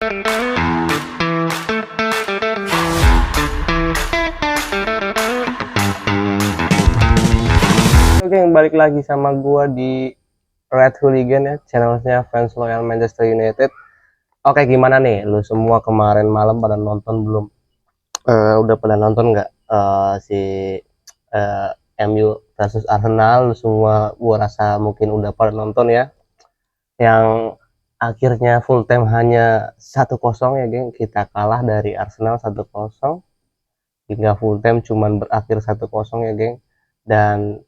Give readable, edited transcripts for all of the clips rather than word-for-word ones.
Oke, balik lagi sama gua di Red Hooligan ya, channelnya fans loyal Manchester United. Oke, gimana nih lu semua kemarin malam pada nonton belum? Udah pada nonton nggak si eh, MU versus Arsenal? Lu semua gua rasa mungkin udah pada nonton ya, yang akhirnya full time hanya 1-0 ya geng. Kita kalah dari Arsenal 1-0 hingga full time cuman berakhir 1-0 ya geng. Dan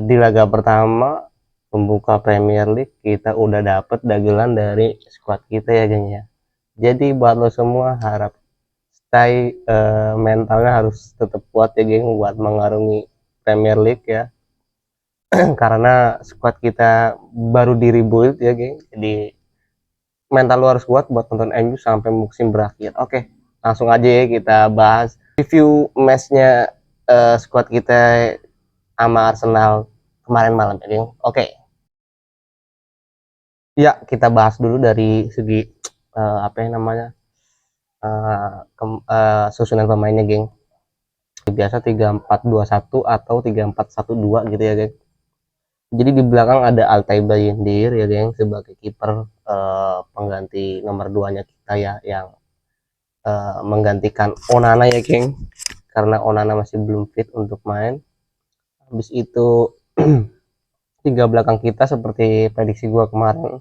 di laga pertama pembuka Premier League kita udah dapet dagelan dari squad kita ya geng ya. Jadi buat lo semua harap stay mentalnya harus tetap kuat ya geng buat mengarungi Premier League ya. Karena squad kita baru di rebuild ya geng. Jadi mental lo harus kuat buat nonton MU sampai musim berakhir. Oke, langsung aja ya kita bahas review matchnya squad kita sama Arsenal kemarin malam ya geng. Oke. Ya, kita bahas dulu dari segi apa yang namanya susunan pemainnya, geng. Biasa 3-4-2-1 atau 3-4-1-2 gitu ya, geng. Jadi di belakang ada Altay Bayindir ya, geng, sebagai kiper pengganti nomor 2-nya kita ya, yang menggantikan Onana ya, geng. Karena Onana masih belum fit untuk main. Habis itu tiga belakang kita seperti prediksi gua kemarin,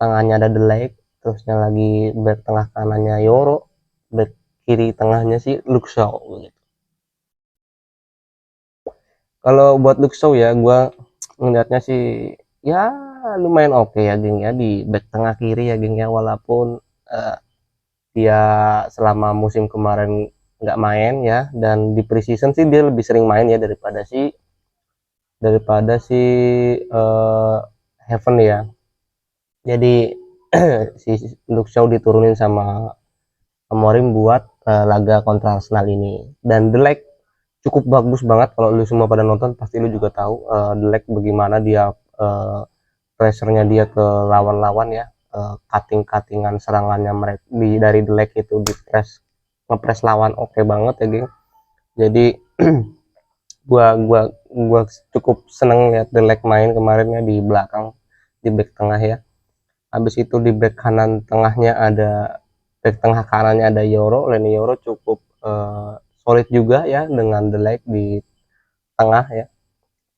tengahnya ada The Ligt, terusnya lagi back tengah kanannya Yoro, back kiri tengahnya sih Luke Shaw gitu. Kalau buat Luke Shaw ya, gue ngeliatnya sih ya lumayan oke ya geng ya di back tengah kiri ya geng ya, walaupun uh, dia selama musim kemarin nggak main ya, dan di preseason sih dia lebih sering main ya daripada si Heaven ya. Jadi si Luke Shaw diturunin sama Amorim buat laga kontra Arsenal ini. Dan The Ligt cukup bagus banget, kalau lu semua pada nonton pasti lu juga tahu The Ligt bagaimana dia pressure-nya dia ke lawan-lawan ya, cutting-cuttingan serangannya mereka dari The Ligt itu di ngepres lawan oke banget ya geng. Jadi gua cukup seneng lihat The Ligt main kemarinnya di belakang, di back tengah ya. Habis itu di back kanan tengahnya ada back tengah kanannya ada Yoro. Lenny Yoro cukup solid juga ya dengan The Ligt di tengah ya,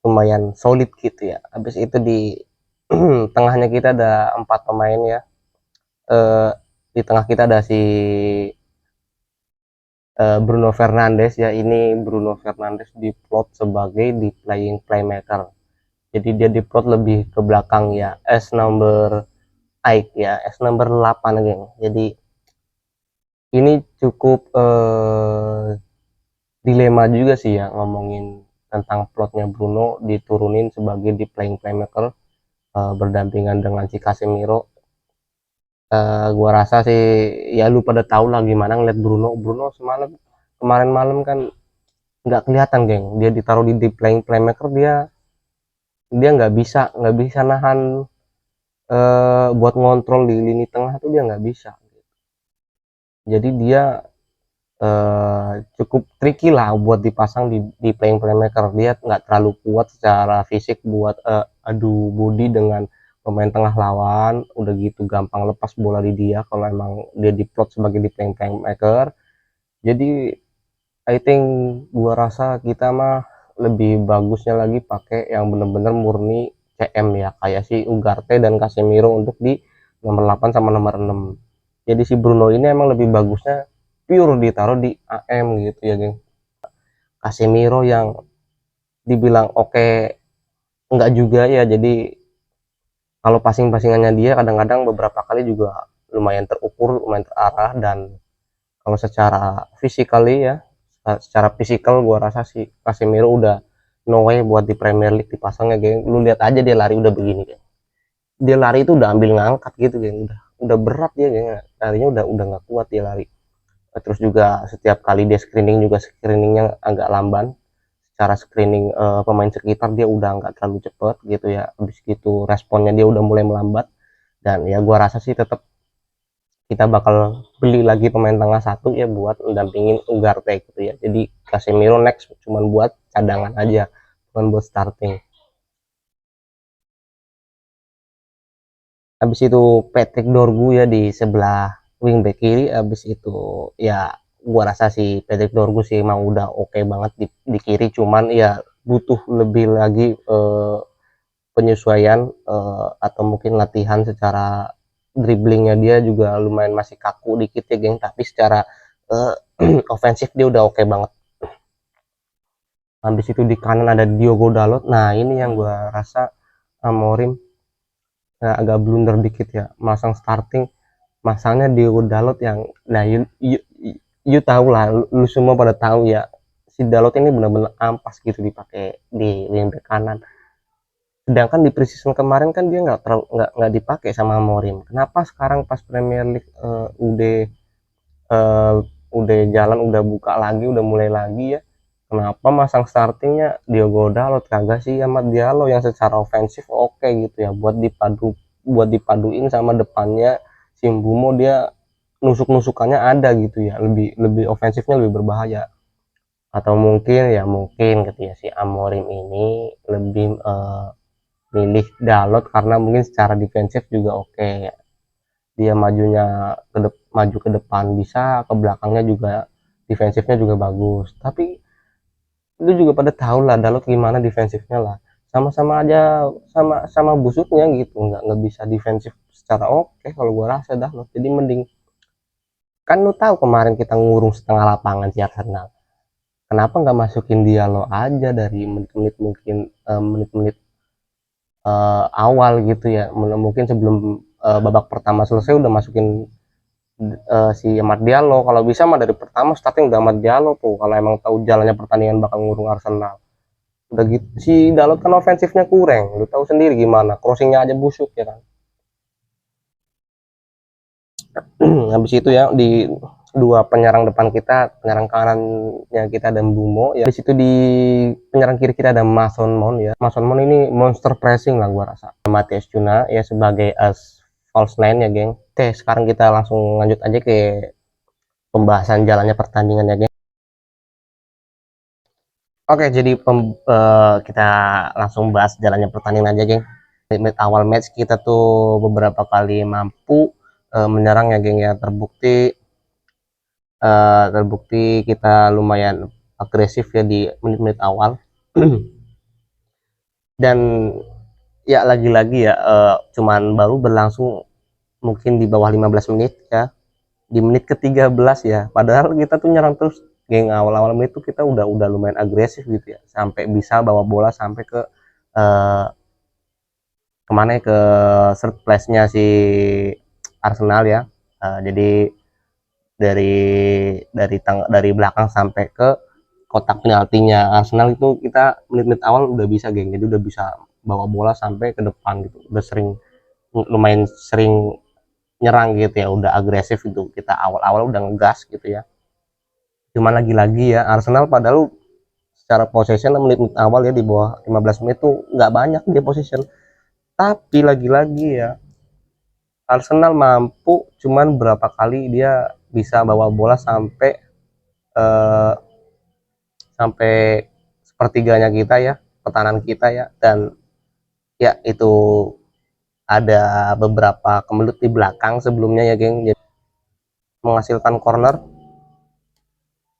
lumayan solid gitu ya. Habis itu di tengahnya kita ada 4 pemain ya. Di tengah kita ada si Bruno Fernandes ya. Ini Bruno Fernandes diplot sebagai di playing playmaker. Jadi dia diplot lebih ke belakang ya, as number 8 ya, as number 8 geng. Jadi ini cukup dilema juga sih ya ngomongin tentang plotnya Bruno diturunin sebagai di playing playmaker berdampingan dengan si Casemiro. Gua rasa sih ya lu pada tahu lah gimana ngeliat Bruno semalam kemarin malam kan nggak kelihatan geng, dia ditaruh di deep playing playmaker, dia dia nggak bisa nahan buat ngontrol di lini tengah tuh, dia nggak bisa. Jadi dia cukup tricky lah buat dipasang di playing playmaker. Dia nggak terlalu kuat secara fisik buat adu body dengan pemain tengah lawan. Udah gitu gampang lepas bola di dia kalau emang dia diplot sebagai di playing playmaker. Jadi I think gua rasa kita mah lebih bagusnya lagi pakai yang bener-bener murni CM ya, kayak si Ugarte dan Casemiro untuk di nomor 8 sama nomor 6. Jadi si Bruno ini emang lebih bagusnya pure ditaruh di AM gitu ya geng. Casemiro yang dibilang oke enggak juga ya, jadi kalau passing-passingannya dia kadang-kadang beberapa kali juga lumayan terukur, lumayan terarah. Dan kalau secara physically ya, secara fisikal gua rasa si Casemiro udah no way buat di Premier League dipasangnya geng. Lu lihat aja dia lari udah begini geng, dia lari itu udah ambil ngangkat gitu geng, udah berat dia geng, larinya udah nggak kuat dia lari. Terus juga setiap kali dia screening juga screeningnya agak lamban, secara screening pemain sekitar dia udah nggak terlalu cepet gitu ya. Habis gitu responnya dia udah mulai melambat. Dan ya gua rasa sih tetap kita bakal beli lagi pemain tengah satu ya buat mendampingin Ugarte gitu ya. Jadi Casemiro next cuman buat cadangan aja, bukan buat starting. Habis itu Patrick Dorgu ya di sebelah wingback kiri. Habis itu ya gua rasa si Patrick Dorgu sih emang udah oke banget di kiri, cuman ya butuh lebih lagi penyesuaian atau mungkin latihan secara dribblingnya. Dia juga lumayan masih kaku dikit ya geng, tapi secara uh, ofensif dia udah oke banget. Habis itu di kanan ada Diogo Dalot. Nah ini yang gua rasa Amorim agak blunder dikit ya, masang starting, masangnya Diogo Dalot yang, nah you tahu lah, lu semua pada tahu ya, si Dalot ini benar-benar ampas gitu dipakai di wingback kanan. Sedangkan di preseason kemarin kan dia nggak dipakai sama Amorim. Kenapa sekarang pas Premier League uh, udah jalan, udah buka lagi, udah mulai lagi ya, kenapa masang startingnya Diogo Dalot, kagak sih Amad Diallo yang secara ofensif oke gitu ya, buat dipaduin sama depannya Simbumo, dia nusuk-nusukannya ada gitu ya, lebih lebih ofensifnya lebih berbahaya. Atau mungkin gitu ya, si Amorim ini lebih milih Dalot karena mungkin secara defensif juga oke ya. Dia maju ke depan bisa, ke belakangnya juga defensifnya juga bagus. Tapi itu juga pada tahu lah Dalot gimana defensifnya lah, sama-sama aja, sama busuknya gitu, nggak bisa defensif secara oke kalau gua rasa Dalot. Jadi mending, kan lu tahu kemarin kita ngurung setengah lapangan si Arsenal, kenapa nggak masukin Diallo aja dari menit-menit, mungkin menit-menit awal gitu ya, mungkin sebelum babak pertama selesai udah masukin si Amad Diallo. Kalau bisa mah dari pertama starting udah Amad Diallo tuh, kalau emang tahu jalannya pertandingan bakal ngurung Arsenal. Udah gitu si Dalot kan ofensifnya kurang, lu tahu sendiri gimana, crossingnya aja busuk ya kan. Habis itu ya di dua penyerang depan kita, penyerang kanannya kita ada Bumo ya. Habis itu di penyerang kiri kita ada Mason Mount ya. Mason Mount ini monster pressing lah gua rasa. Matias Cuna ya sebagai as false nine ya geng. Oke, sekarang kita langsung lanjut aja ke pembahasan jalannya pertandingan ya geng. Oke, jadi kita langsung bahas jalannya pertandingan aja geng. Awal match kita tuh beberapa kali mampu menyerang ya geng ya, terbukti kita lumayan agresif ya di menit-menit awal. Dan ya lagi-lagi ya cuman baru berlangsung mungkin di bawah 15 menit ya, di menit ke-13 ya, padahal kita tuh nyerang terus geng. Awal-awal menit tuh kita udah lumayan agresif gitu ya, sampai bisa bawa bola sampai ke uh, kemana ya, ke third place-nya si Arsenal ya. Jadi dari belakang sampai ke kotak penaltinya Arsenal itu kita menit-menit awal udah bisa geng, jadi udah bisa bawa bola sampai ke depan gitu, udah lumayan sering nyerang gitu ya, udah agresif gitu, kita awal-awal udah ngegas gitu ya. Cuma lagi-lagi ya Arsenal padahal secara possession menit-menit awal ya di bawah 15 menit tuh nggak banyak dia possession, tapi lagi-lagi ya Arsenal mampu cuman berapa kali dia bisa bawa bola eh, sampai sepertiganya kita ya, pertahanan kita ya. Dan ya itu ada beberapa kemelut di belakang sebelumnya ya geng, jadi menghasilkan corner.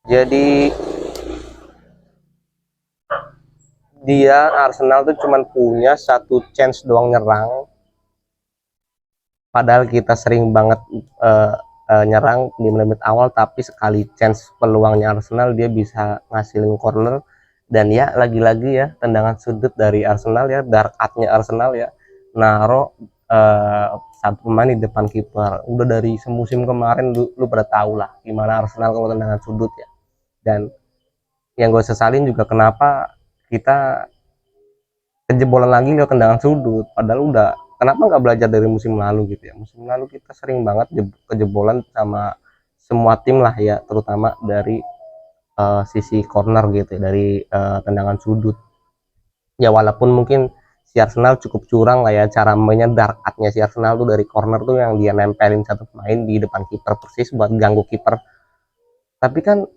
Jadi dia Arsenal tuh cuman punya satu chance doang nyerang, padahal kita sering banget nyerang di menit awal, tapi sekali chance peluangnya Arsenal dia bisa ngasilin corner. Dan ya lagi-lagi ya tendangan sudut dari Arsenal ya, dark art-nya Arsenal ya, naro satu pemain di depan kiper. Udah dari semusim kemarin lu pada tahu lah gimana Arsenal kalau tendangan sudut ya. Dan yang gue sesalin juga kenapa kita kejebolan lagi lewat tendangan sudut, padahal udah, kenapa nggak belajar dari musim lalu gitu ya. Musim lalu kita sering banget kejebolan sama semua tim lah ya, terutama dari sisi corner gitu ya, dari tendangan sudut ya. Walaupun mungkin si Arsenal cukup curang lah ya cara mainnya, dark art-nya si Arsenal tuh dari corner tuh yang dia nempelin satu pemain di depan kiper persis buat ganggu kiper. Tapi kan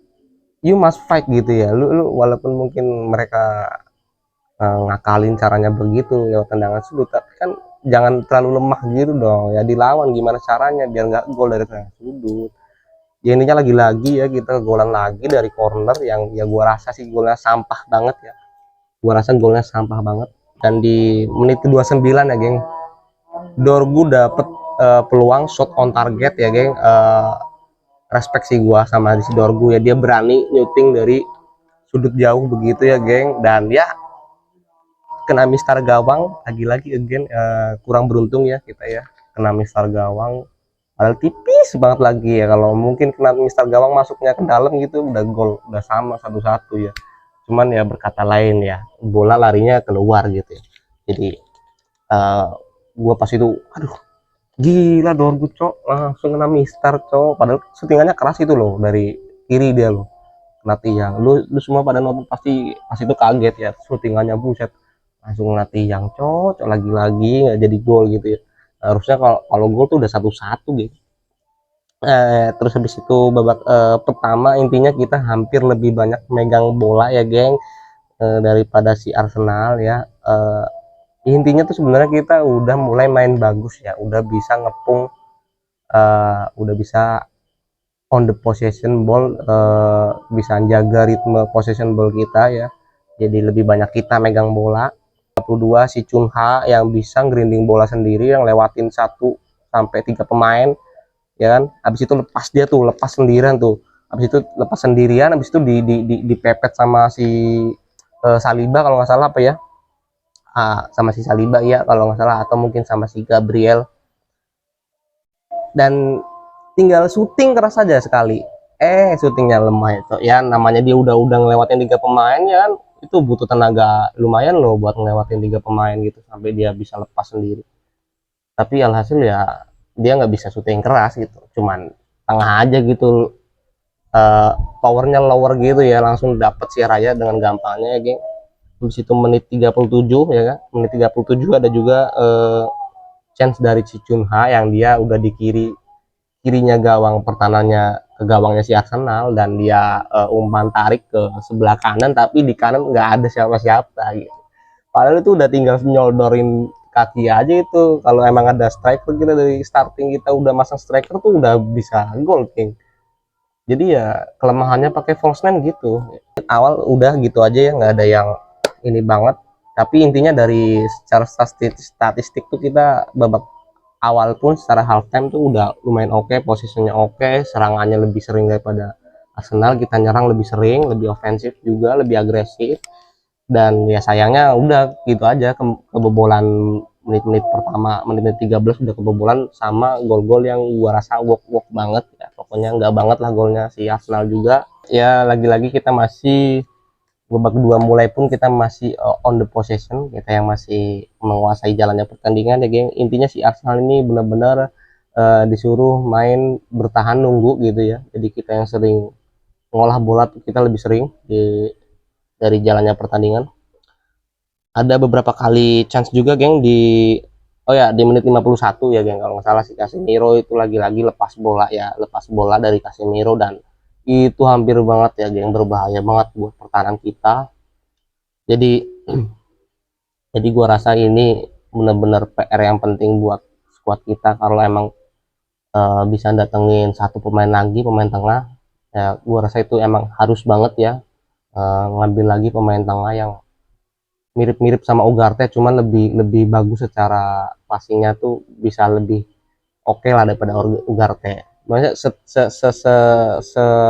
you must fight gitu ya, lu walaupun mungkin mereka ngakalin caranya begitu lewat tendangan sudut, tapi kan jangan terlalu lemah gitu dong ya, dilawan gimana caranya biar nggak gol dari tendangan sudut. Ya ininya lagi-lagi ya kita golan lagi dari corner yang ya gua rasa sih golnya sampah banget ya, gua rasa golnya sampah banget. Dan di menit ke-29 ya geng, Dorgu dapet peluang shot on target ya geng. Respect sih gua sama si Dorgu ya, dia berani nyuting dari sudut jauh begitu ya geng, dan ya kena mistar gawang lagi-lagi again. Kurang beruntung ya kita ya, kena mistar gawang padahal tipis banget lagi ya, kalau mungkin kena mistar gawang masuknya ke dalam gitu udah gol, udah sama 1-1 ya. Cuman ya berkata lain ya, bola larinya keluar gitu ya. Jadi gua pas itu aduh gila Dorgu cok, langsung kena mistar cok, padahal settingannya keras itu loh dari kiri dia loh, kena tiang. Lu semua pada nonton pasti pas itu kaget ya, syutingannya buset langsung kena tiang cok, lagi-lagi nggak jadi gol gitu ya. Harusnya kalau gol tuh udah 1-1 gitu. Terus habis itu babak pertama intinya kita hampir lebih banyak megang bola ya geng, daripada si Arsenal ya. Intinya tuh sebenarnya kita udah mulai main bagus ya, udah bisa ngepung, udah bisa on the possession ball, bisa jaga ritme possession ball kita ya, jadi lebih banyak kita megang bola. 32 si Chunha yang bisa grinding bola sendiri, yang lewatin 1 sampai 3 pemain ya kan. Habis itu lepas sendirian tuh, habis itu lepas sendirian, habis itu dipepet sama si Saliba kalau nggak salah apa ya, sama si Saliba ya kalau nggak salah, atau mungkin sama si Gabriel, dan tinggal syuting keras saja sekali. Syutingnya lemah itu ya, namanya dia udah ngelewatin 3 pemain ya kan, itu butuh tenaga lumayan loh buat ngelewatin 3 pemain gitu sampai dia bisa lepas sendiri. Tapi alhasil ya dia nggak bisa syuting keras gitu, cuman tengah aja gitu. uh, Powernya lower gitu ya, langsung dapet si Raya dengan gampangnya ya geng. Di situ menit 37 ya kan, menit 37 ada juga chance dari si Chunha yang dia udah di kirinya gawang pertahanannya ke gawangnya si Arsenal, dan dia umpan tarik ke sebelah kanan, tapi di kanan nggak ada siapa-siapa gitu. Padahal itu udah tinggal nyodorin kaki aja itu, kalau emang ada striker kita dari starting, kita udah masang striker tuh udah bisa gol king. Jadi ya kelemahannya pakai false nine gitu. Awal udah gitu aja ya, nggak ada yang ini banget. Tapi intinya dari secara statistik tuh kita babak awal pun secara halftime tuh udah lumayan oke, posisinya oke, serangannya lebih sering daripada Arsenal, kita nyerang lebih sering, lebih ofensif juga, lebih agresif. Dan ya sayangnya udah gitu aja, kebobolan menit-menit pertama, menit-menit 13 udah kebobolan sama gol-gol yang gua rasa work banget ya, pokoknya nggak banget lah golnya si Arsenal juga ya. Lagi-lagi kita masih babak kedua mulai pun kita masih on the possession, kita yang masih menguasai jalannya pertandingan ya geng. Intinya si Arsenal ini benar-benar disuruh main bertahan nunggu gitu ya, jadi kita yang sering ngolah bola tuh kita lebih sering dari jalannya pertandingan. Ada beberapa kali chance juga geng oh ya di menit 51 ya geng, kalau nggak salah si Casemiro itu lagi-lagi lepas bola ya, lepas bola dari Casemiro, dan itu hampir banget ya geng, berbahaya banget buat pertahanan kita. Jadi gua rasa ini benar-benar PR yang penting buat squad kita, kalau emang bisa datengin satu pemain lagi, pemain tengah ya, gua rasa itu emang harus banget ya, ngambil lagi pemain tengah yang mirip-mirip sama Ugarte, cuman lebih bagus secara passingnya tuh, bisa lebih oke lah daripada Ugarte. Maksudnya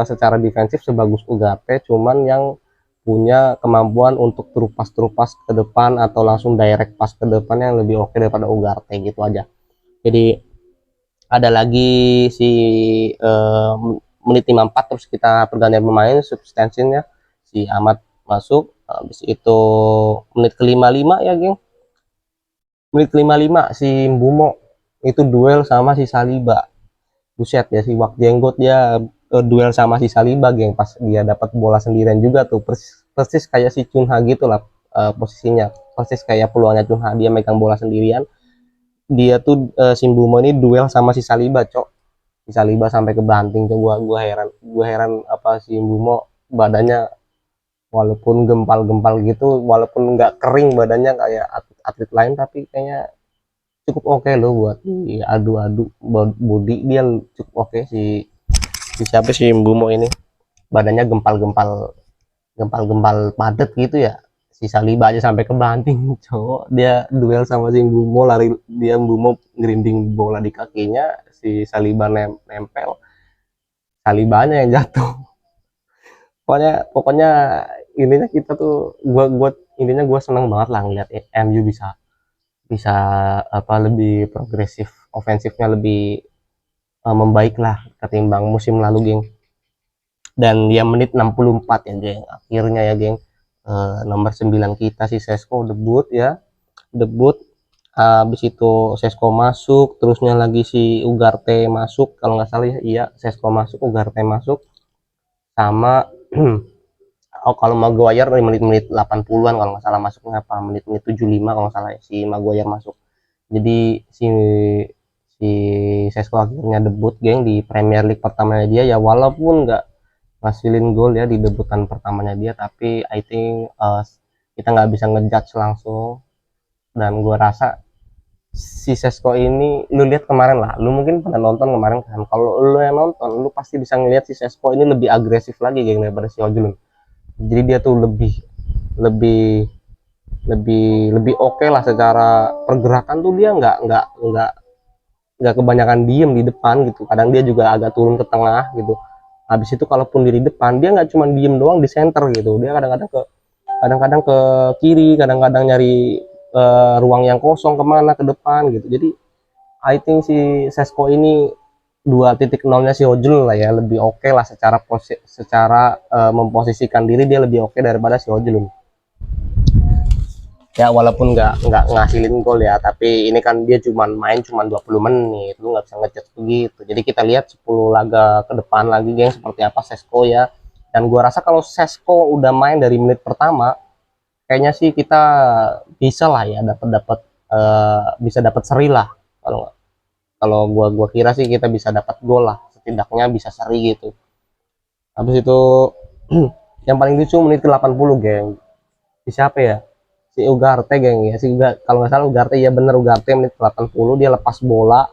secara defensif sebagus Ugarte, cuman yang punya kemampuan untuk terupas ke depan atau langsung direct pass ke depan yang lebih oke daripada Ugarte gitu aja. Jadi ada lagi si menit 54 terus kita pergantian pemain substansinya, si Ahmad masuk. Habis itu menit ke-55 ya geng, menit ke-55 si Mbumo itu duel sama si Saliba. Buset ya, si Wak Jenggot dia duel sama si Saliba geng, pas dia dapat bola sendirian juga tuh, persis kayak si Chunha gitu lah posisinya. persis kayak peluangnya Cunha, dia megang bola sendirian. Dia tuh si Mbeumo ini duel sama si Saliba, cok. Si Saliba sampai kebanting, cok. Gua heran apa si Mbeumo badannya walaupun gempal-gempal gitu, walaupun nggak kering badannya kayak atlet lain, tapi kayaknya cukup oke loh buat adu-adu body. Dia cukup oke si siapa sih Mbeumo ini, badannya gempal-gempal padat gitu ya. Si Saliba aja sampai kebanting, cowok. Dia duel sama si Mbeumo, lari dia, Mbeumo ngerinding bola di kakinya, si Saliba nempel, Salibanya yang jatuh. Pokoknya ininya kita tuh, gua intinya gua seneng banget lah ngeliat MU bisa bisa apa lebih progresif, ofensifnya lebih membaik lah ketimbang musim lalu, geng. Dan dia menit 64 ya, geng, akhirnya ya, geng. Nomor 9 kita si Sesko debut ya, debut. Habis itu Sesko masuk, terusnya lagi si Ugarte masuk kalau nggak salah ya. Iya, Sesko masuk, Ugarte masuk, sama oh kalau Maguire di menit-menit 80-an kalau nggak salah masuknya, apa menit-menit 75 kalau nggak salah ya, si Maguire masuk. Jadi si si Sesko akhirnya debut, geng, di Premier League pertamanya dia ya, walaupun nggak ngasilin gol ya di debutan pertamanya dia, tapi I think kita nggak bisa ngejudge langsung. Dan gue rasa si Sesko ini, lu lihat kemarin lah, lu mungkin pernah nonton kemarin kan, kalau lu yang nonton lu pasti bisa ngelihat si Sesko ini lebih agresif lagi, geng, daripada si Ojulun. Jadi dia tuh lebih lebih lebih oke lah secara pergerakan tuh. Dia nggak kebanyakan diem di depan gitu, kadang dia juga agak turun ke tengah gitu. Habis itu kalaupun di depan dia nggak cuma diem doang di center gitu, dia kadang-kadang ke kiri, kadang-kadang nyari ruang yang kosong kemana ke depan gitu. Jadi I think si Sesko ini 2.0-nya si Ojul lah ya, lebih oke lah secara memposisikan diri, dia lebih oke daripada si Ojul ya, walaupun nggak ngasilin gol ya, tapi ini kan dia main 20 menit, lu nggak bisa ngecek begitu. Jadi kita lihat 10 laga ke depan lagi, geng, seperti apa Sesko ya. Dan gua rasa kalau Sesko udah main dari menit pertama, kayaknya sih kita bisa lah ya dapat bisa dapat seri lah. Kalau gua kira sih kita bisa dapat gol lah, setidaknya bisa seri gitu. Habis itu yang paling lucu menit ke 80, geng. Si siapa ya? Si Ugarte, geng, ya. Kalau nggak salah Ugarte, ya bener, Ugarte menit 80 dia lepas bola,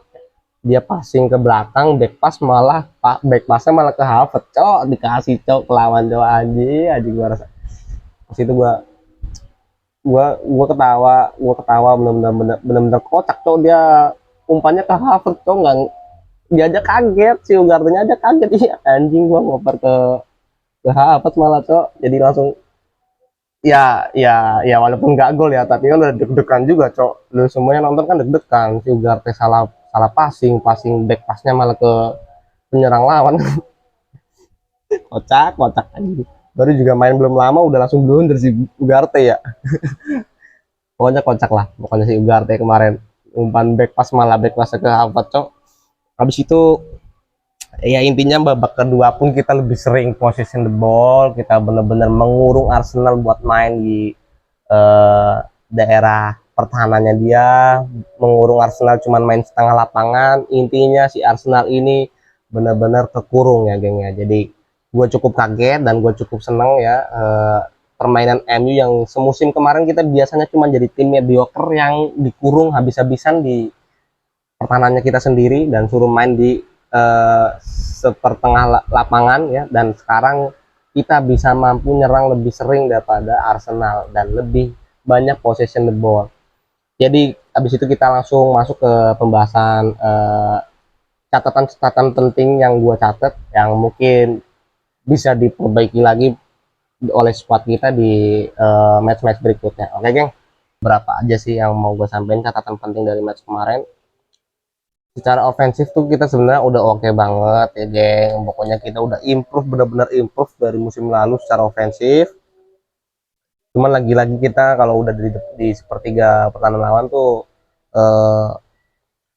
dia passing ke belakang, back passnya malah ke Havertz, cok, dikasih, cok, ke lawan, cok, anjing gua rasa. Pas itu gua ketawa bener-bener kocak, cok. Dia umpannya ke Havertz, cok, nggak, dia aja kaget, si Ugarte-nya aja kaget. Iya, anjing, gua ngoper ke Havertz malah, cok. Jadi langsung, ya walaupun nggak gol ya, tapi kan udah deg-degan juga, cok. Lu semuanya nonton kan deg-degan, si Ugarte salah salah passing back passnya malah ke penyerang lawan. Kocak aja. Baru juga main belum lama udah langsung blunder si Ugarte ya. Pokoknya kocak lah, pokoknya si Ugarte kemarin umpan back pass malah back pass ke Havertz, cok. Habis itu ya intinya babak kedua pun kita lebih sering possession the ball, kita benar-benar mengurung Arsenal buat main di daerah pertahanannya dia, mengurung Arsenal cuman main setengah lapangan. Intinya si Arsenal ini benar-benar kekurung ya, geng ya. Jadi gue cukup kaget dan gue cukup seneng ya, permainan MU yang semusim kemarin kita biasanya cuma jadi tim mediocre yang dikurung habis-habisan di pertahanannya kita sendiri dan suruh main di sepertengah lapangan ya. Dan sekarang kita bisa mampu nyerang lebih sering daripada Arsenal dan lebih banyak possession the ball. Jadi habis itu kita langsung masuk ke pembahasan catatan-catatan penting yang gue catat, yang mungkin bisa diperbaiki lagi oleh squad kita di match-match berikutnya. Oke, geng, berapa aja sih yang mau gue sampaikan catatan penting dari match kemarin. Secara ofensif tuh kita sebenarnya udah oke banget ya, geng. Pokoknya kita udah improve, benar-benar improve dari musim lalu secara ofensif. Cuman lagi-lagi kita kalau udah di sepertiga pertahanan lawan tuh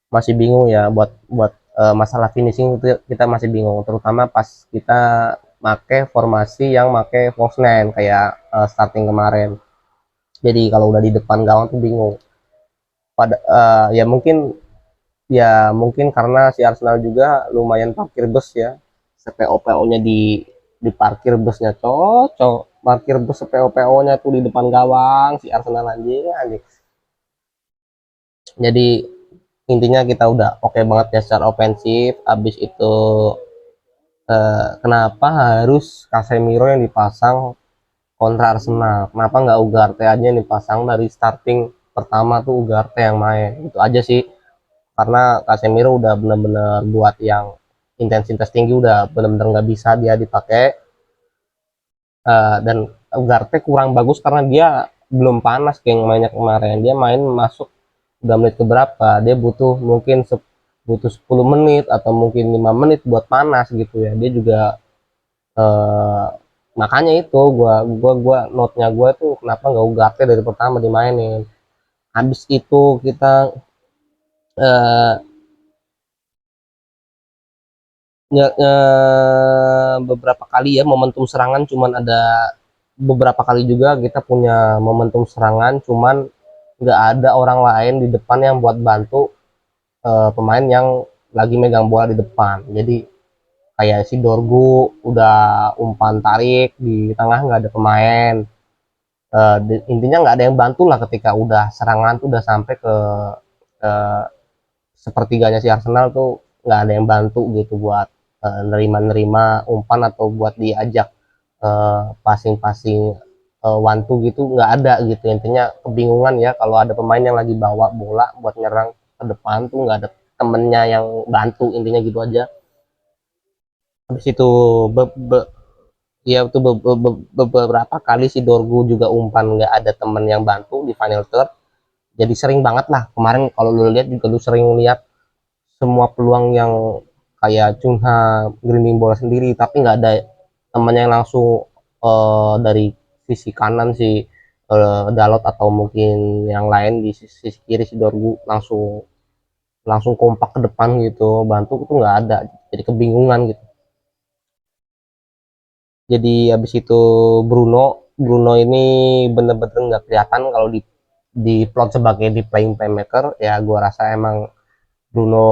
masih bingung ya, buat buat masalah finishing itu kita masih bingung, terutama pas kita make formasi yang make false nine kayak starting kemarin. Jadi kalau udah di depan gawang tuh bingung. Ya mungkin karena si Arsenal juga lumayan parkir bus ya. PO-PO-nya di parkir busnya cocok. Parkir bus PO-PO-nya tuh di depan gawang si Arsenal anjing anjing. Jadi intinya kita udah oke banget ya secara ofensif. Abis itu kenapa harus Casemiro yang dipasang kontra Arsenal? Kenapa nggak Ugarte aja yang dipasang dari starting pertama tuh Ugarte yang main? Itu aja sih. Karena Casemiro udah bener-bener buat yang intensitas tinggi udah bener-bener nggak bisa dia dipakai. Dan Ugarte kurang bagus karena dia belum panas kayak mainnya kemarin. Dia main masuk udah menit keberapa, dia butuh mungkin butuh 10 menit atau mungkin 5 menit buat panas gitu ya. Dia juga eh, makanya itu gua note-nya gua tuh kenapa nggak Ugarte dari pertama dimainin. Habis itu kita eh, beberapa kali ya momentum serangan, cuman ada beberapa kali juga kita punya momentum serangan, cuman nggak ada orang lain di depan yang buat bantu pemain yang lagi megang bola di depan. Jadi kayak si Dorgu udah umpan tarik di tengah nggak ada pemain. Intinya nggak ada yang bantu lah ketika udah serangan tuh udah sampai ke uh, sepertiganya si Arsenal tuh nggak ada yang bantu gitu buat nerima-nerima umpan atau buat diajak passing-passing one two gitu nggak ada gitu. Intinya kebingungan ya kalau ada pemain yang lagi bawa bola buat nyerang ke depan tuh nggak ada temennya yang bantu, intinya gitu aja. Habis itu be, be, ya itu beberapa kali si Dorgu juga umpan nggak ada temen yang bantu di final third. Jadi sering banget lah kemarin kalau lu lihat juga lu sering lihat semua peluang yang kayak Cunha grinding bola sendiri tapi nggak ada temannya yang langsung dari sisi kanan si Dalot atau mungkin yang lain di sisi kiri si Dorgu langsung langsung kompak ke depan gitu bantu itu nggak ada, jadi kebingungan gitu. Jadi habis itu Bruno Bruno ini bener-bener nggak kelihatan kalau di plot sebagai di playing playmaker ya. Gua rasa emang Bruno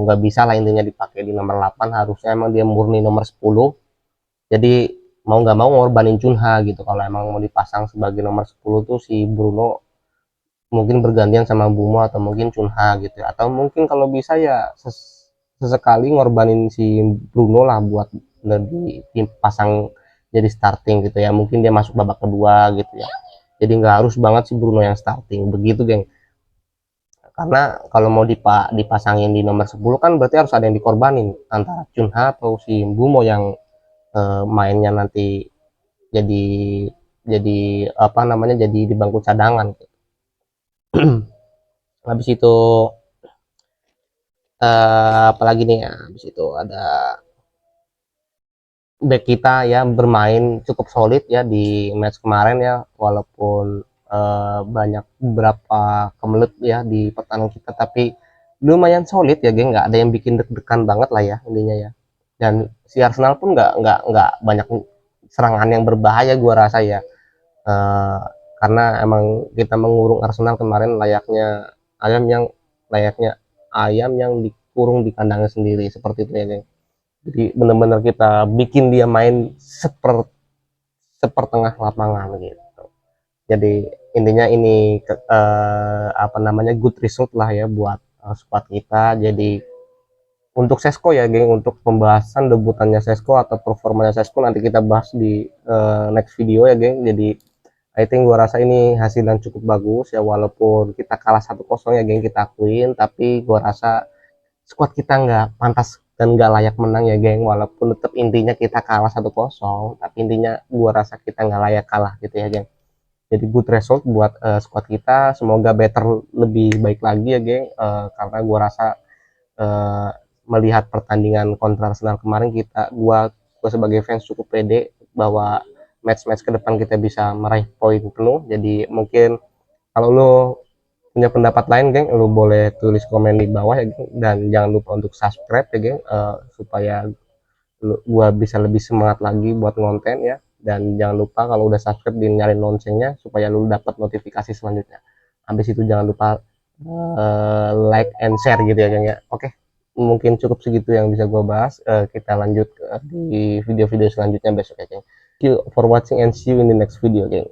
nggak bisa lah intinya dipakai di nomor 8, harusnya emang dia murni nomor 10. Jadi mau nggak mau ngorbanin Cunha gitu kalau emang mau dipasang sebagai nomor 10 tuh si Bruno mungkin bergantian sama Bumo atau mungkin Cunha gitu ya. Atau mungkin kalau bisa ya sesekali ngorbanin si Bruno lah buat dipasang jadi starting gitu ya, mungkin dia masuk babak kedua gitu ya. Jadi nggak harus banget si Bruno yang starting begitu geng. Karena kalau mau dipasangin di nomor 10 kan berarti harus ada yang dikorbanin antara Cunha atau si Bumo yang mainnya nanti jadi jadi apa namanya jadi di bangku cadangan. Habis itu apalagi nih ya, habis itu ada back kita ya bermain cukup solid ya di match kemarin ya, walaupun banyak beberapa kemelut ya di pertahanan kita tapi lumayan solid ya geng, nggak ada yang bikin deg-degan banget lah ya intinya ya. Dan si Arsenal pun nggak banyak serangan yang berbahaya gua rasa ya. Eh, karena emang kita mengurung Arsenal kemarin ayam yang layaknya ayam yang dikurung di kandangnya sendiri seperti itu ya geng. Jadi benar-benar kita bikin dia main sepertengah lapangan gitu. Jadi intinya ini apa namanya good result lah ya buat squad kita. Jadi untuk Sesko ya geng, untuk pembahasan debutannya Sesko atau performanya Sesko nanti kita bahas di next video ya geng. Jadi I think gua rasa ini hasil yang cukup bagus ya, walaupun kita kalah 1-0 ya geng, kita akuin, tapi gua rasa squad kita nggak pantas dan nggak layak menang ya geng, walaupun tetap intinya kita kalah 1-0 tapi intinya gua rasa kita nggak layak kalah gitu ya geng. Jadi good result buat squad kita, semoga better lebih baik lagi ya geng. Karena gua rasa uh, melihat pertandingan kontra Arsenal kemarin gua sebagai fans cukup pede bahwa match-match ke depan kita bisa meraih poin penuh. Jadi mungkin kalau lo punya pendapat lain geng, lo boleh tulis komen di bawah ya geng, dan jangan lupa untuk subscribe ya geng, supaya gua bisa lebih semangat lagi buat konten ya. Dan jangan lupa kalau udah subscribe nyalain loncengnya supaya lu dapat notifikasi selanjutnya. Habis itu jangan lupa like and share gitu ya geng ya. Oke, mungkin cukup segitu yang bisa gue bahas. Kita lanjut di video-video selanjutnya besok ya geng. Thank you for watching and see you in the next video geng.